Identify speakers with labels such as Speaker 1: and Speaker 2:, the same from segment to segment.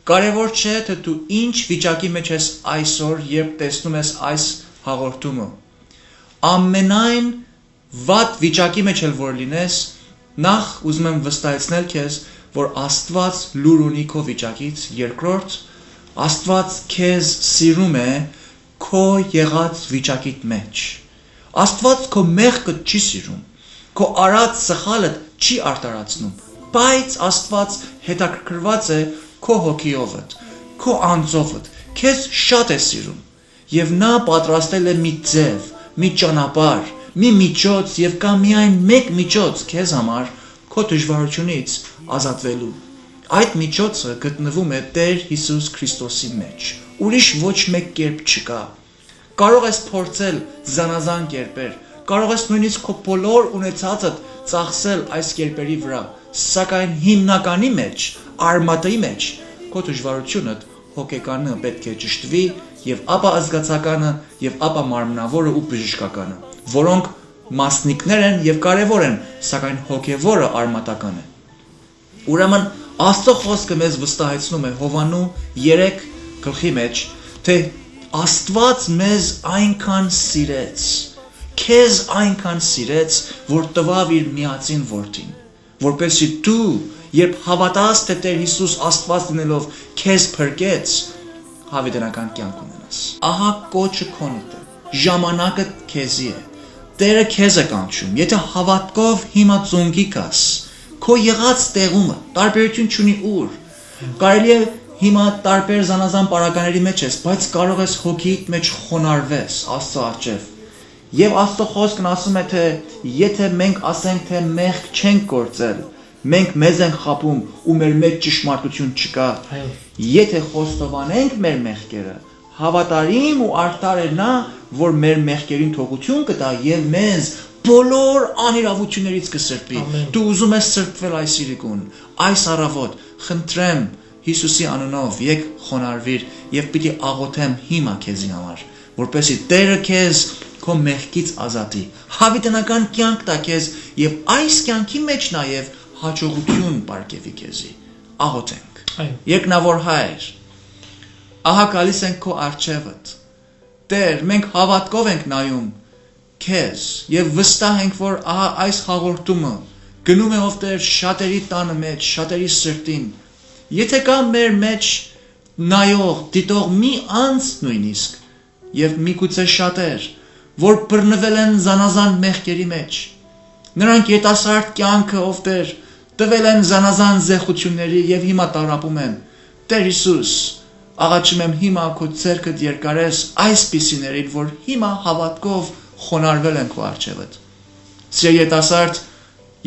Speaker 1: Կարևոր չէ թե դու ինչ վիճակի մեջ ես այսօր, երբ տեսնում ես այս հաղորդումը։ Ամենայն վատ վիճակի մեջ էլ որ լինես, նախ ուզում եմ վստահեցնել քեզ, որ Աստված լուր ունի քո վիճակից, երկրորդ, Աստված քեզ սիրում է քո եղած վիճակիդ մեջ։ Աստված քո մեղքը չի սիրում, քո արած սխալդ չի արտարացնում, բայց Աստված հետաքրքրված է քո հոգիովդ, քո անձովդ, քեզ շատ է սիրում, և նա պատրաստել է մի ձև, մի ճանապարհ, մի միջոց և կա միայն մեկ միջոց քեզ համար քո դժվարությունից ազատվելու։ Այդ միջոցը գտնվում է Տեր Հիսուս Քրիստոսի մեջ, ուրիշ ոչ մեկ կերպ չկա։ Կարող ես փորձել զանազան կերպեր, կարող ես նույնիսկ քո բոլոր ունեցածդ ծախսել այս կերպերի վրա, սակայն հիմնականի մեջ, արմատի մեջ, քո դժվարությունդ հոգեկանը պետք է ճշտվի և ապա ազգացականը և ապա մարմնավորը ու բժշկականը, որոնք մասնիկներ են և կարևոր են, սակայն հոգևորը արմատական է։ Ուրեմն Աստծո խոսքը մեզ վստահեցնում է Հովաննու 3 մեջ, թե Աստված մեզ այնքան սիրեց, քեզ այնքան սիրեց, որ տվավ իր միածին որդին, որպեսզի դու, երբ հավատաս, թե Տեր Հիսուս Աստված լինելով քեզ փրկեց, հավիտենական կյանք ունենաս։ Ահա կոչը քոնդ է, ժամանակը քեզի է, Տերը քեզ է կանչում, եթե հավատքով հիմա ծունկի կաս, քո եղած տեղումը, տարբերություն չունի ուր, կարելի է հիմա տարբեր զանազան պարագաների մեջ ես, բայց կարող ես հոգիիդ մեջ խոնարհվես Աստծո առջև։ Եվ Աստծո խոսքն ասում է, թե եթե մենք ասենք, թե մեղք չենք գործել, մենք մեզ ենք խաբում ու մեր մեջ ճշմարտություն չկա։ Եթե խոստովանենք մեր մեղքերը, հավատարիմ ու արդար է նա, որ մեր մեղքերին թողություն կտա և մեզ բոլոր անիրավություններից կսրբի։ Դու ուզում ես սրբվել այս իրիկուն, այս առավոտ, խնդրեմ Հիսուսի անունով, եկ խոնարհվիր և պիտի աղոթեմ հիմա քեզի համար, որպեսզի Տերը քեզ քո մեղքից ազատի, հավիտենական կյանք տա քեզ և այս կյանքի մեջ նաև հաջողություն պարգևի քեզի։ Աղոթենք։ Երկնավոր Հայր, ահա գալիս ենք քո առջևդ։ Տեր, մենք հավատքով ենք նայում քեզ և վստահ ենք, որ ահա այս հաղորդումը գնում է ով Տեր շատերի տանը մեջ, շատերի սրտին։ Եթե կա մեր մեջ նայող, դիտող մի անձ նույնիսկ և միգուցե շատեր, որ բռնվել են զանազան մեղքերի մեջ, նրանք երիտասարդ կյանքը ով Տեր տվել են զանազան զեղությունների և հիմա տառապում են։ Տեր Հիսուս, աղաչում եմ հիմա քո ձեռքդ երկարես այսպիսիներին, որ հիմա հավատքով խոնարհվել են քո առջևդ։ Սիրելի երիտասարդ,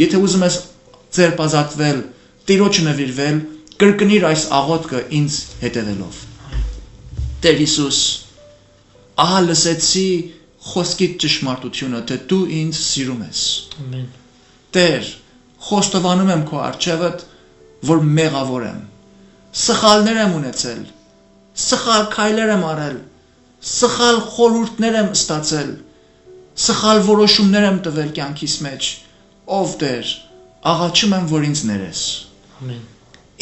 Speaker 1: եթե ուզում ես ձերբազատվել, Տիրոջը նվիրվել, կրկնիր այս աղոթքը ինձ հետևելով։ Տեր Հիսուս, ահա լսեցի խոսքիդ ճշմարտությունը, թե դու ինձ սիրում ես։ Տեր, խոստովանում եմ քո առջևդ, որ մեղավոր եմ, սխալներ եմ ունեցել, սխալ քայլեր եմ արել, սխալ խորհուրդներ եմ ստացել, սխալ որոշումներ եմ տվել կյանքիս մեջ, ով Տեր, աղաչում եմ, որ ինձ ներես։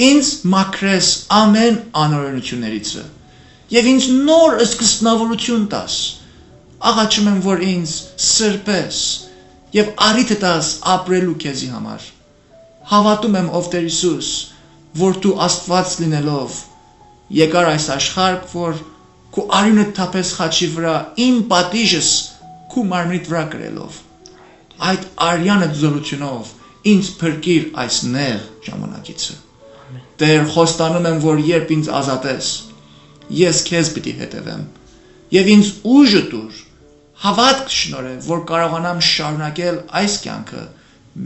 Speaker 1: Ինձ մաքրես ամեն անօրենություններիցը և ինձ նոր սկզբնավորություն տաս։ Աղաչում եմ, որ ինձ սրբես և առիթ տաս ապրելու քեզի համար։ Հավատում եմ, ով Տեր Հիսուս, որ դու Աստված լինելով եկար այս աշխարհ, որ քո արյունը թափես խաչի վրա, իմ պատիժս քո մարմնիդ վրա կրելով։ Այդ արյանը զորությունով ինձ փրկիր այս նեղ ժամանակիցը։ Տեր, խոստանում եմ, որ երբ ինձ ազատես, ես քեզ պիտի հետևեմ և ինձ ուժը տուր, հավատք շնորհև, որ կարողանամ շարունակել այս կյանքը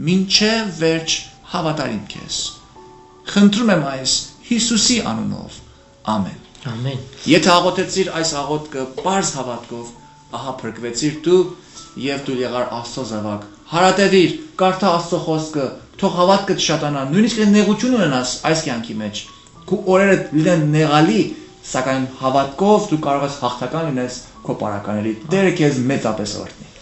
Speaker 1: մինչև վերջ հավատարիմ քեզ։ Խնդրում եմ այս Հիսուսի անունով։ Ամեն։
Speaker 2: Ամեն։
Speaker 1: Եթե աղոթեցիր այս աղոթքը պարզ հավատքով, ահա փրկվեցիր դու և դու եղար Աստծո զավակ։ Հարատևիր, կարդա Աստծո խոսքը, թող հավատքդ շատանա, նույնիսկ նեղություն ունենաս այս կյանքի մեջ։ Քո օրերը լինեն նեղալի, սակայն հավատքով դու կարող ես հաղթական լինես քո պարագաների։ Տերը քեզ մեծապես օրհնի։